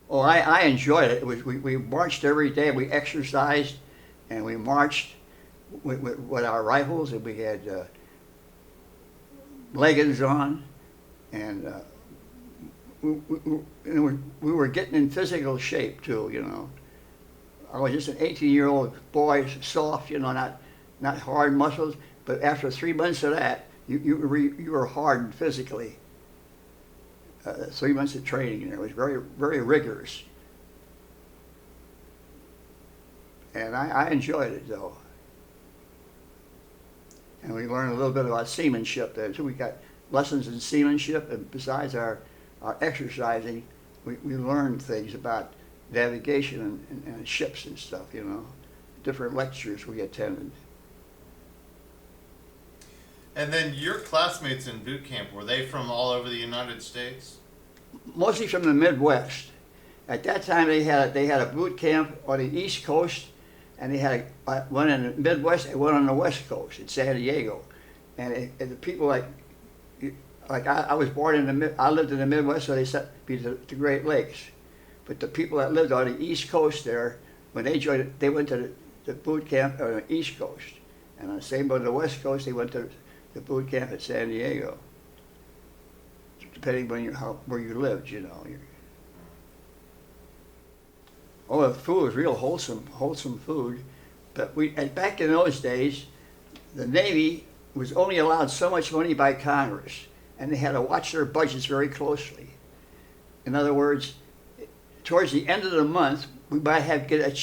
Oh, I enjoyed it. We marched every day. We exercised, and we marched with our rifles, and we had leggings on, and we were getting in physical shape too. I was just an 18-year-old boy, soft, not hard muscles. But after 3 months of that, you were hardened physically. 3 months of training, and it was very very rigorous, and I enjoyed it though. And we learned a little bit about seamanship there too. We got lessons in seamanship, and besides our exercising, we learned things about navigation and ships and stuff. Different lectures we attended. And then your classmates in boot camp, were they from all over the United States? Mostly from the Midwest. At that time, they had a boot camp on the East Coast, and they had one in the Midwest and one on the West Coast in San Diego. And the people like I was born I lived in the Midwest, so they sent me to the Great Lakes. But the people that lived on the East Coast there, when they joined, they went to the boot camp on the East Coast, and on the same on the West Coast, they went to the boot camp at San Diego. Depending on where you lived, Oh, the food was real wholesome food. But back in those days, the Navy was only allowed so much money by Congress, and they had to watch their budgets very closely. In other words, towards the end of the month, we might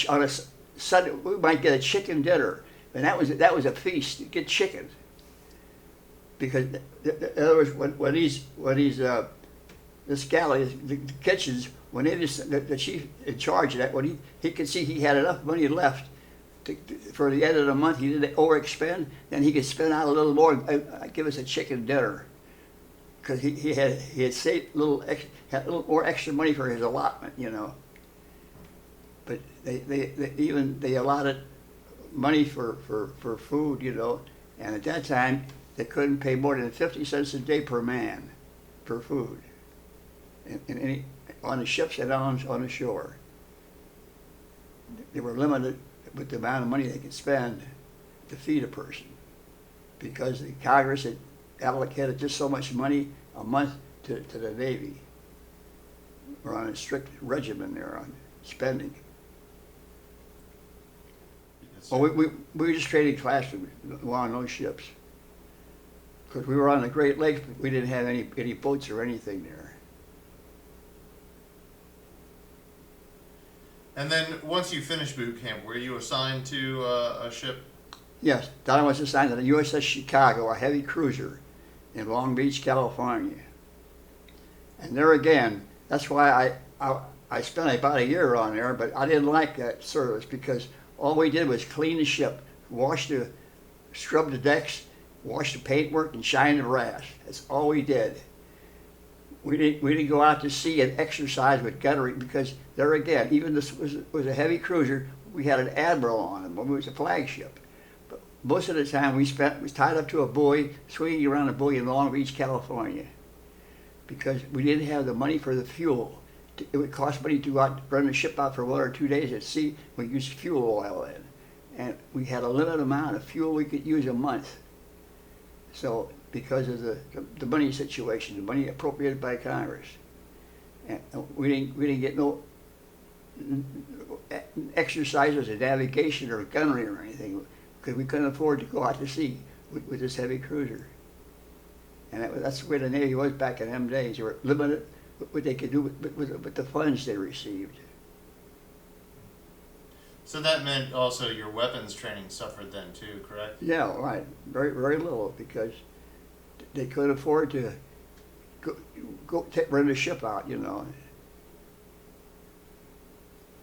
on a Sunday we might get a chicken dinner, and that was a feast to get chicken. Because in other words, this galley, the kitchens, when the chief in charge of that, when he could see he had enough money left for the end of the month, he didn't overexpend, then he could spend out a little more and give us a chicken dinner. Because he had saved had a little more extra money for his allotment, But they allotted money for food, and at that time they couldn't pay more than 50 cents a day per man for food, on the ships and on the shore. They were limited with the amount of money they could spend to feed a person, because the Congress had allocated just so much money a month to the Navy. We're on a strict regimen there on spending. Well, we were just trading classrooms on those ships, because we were on the Great Lakes, but we didn't have any boats or anything there. And then once you finished boot camp, were you assigned to a ship? Yes, Don was assigned to the USS Chicago, a heavy cruiser in Long Beach, California. And there again, that's why I spent about a year on there, but I didn't like that service, because all we did was clean the ship, scrub the decks, wash the paintwork, and shine the brass. That's all we did. We didn't go out to sea and exercise with gunnery, because there again, even this was a heavy cruiser, we had an admiral on it, it was a flagship. But most of the time was tied up to a buoy, swinging around a buoy in Long Beach, California, because we didn't have the money for the fuel. It would cost money to run the ship out for 1 or 2 days at sea. We used fuel oil in, and we had a limited amount of fuel we could use a month. So because of the money situation, the money appropriated by Congress, and we didn't get no exercises in navigation or gunnery or anything, because we couldn't afford to go out to sea with this heavy cruiser. And that's the way the Navy was back in them days. They were limited what they could do with the funds they received. So that meant also your weapons training suffered then too, correct? Yeah, right. Very, very little, because they couldn't afford to run the ship out,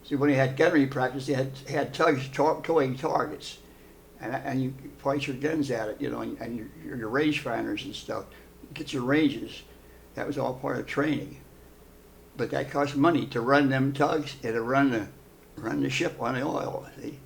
See, when they had gunnery practice, they had tugs towing targets, and you point your guns at it, and your range finders and stuff. Get your ranges. That was all part of training. But that cost money to run them tugs and to run the ship on the oil. See?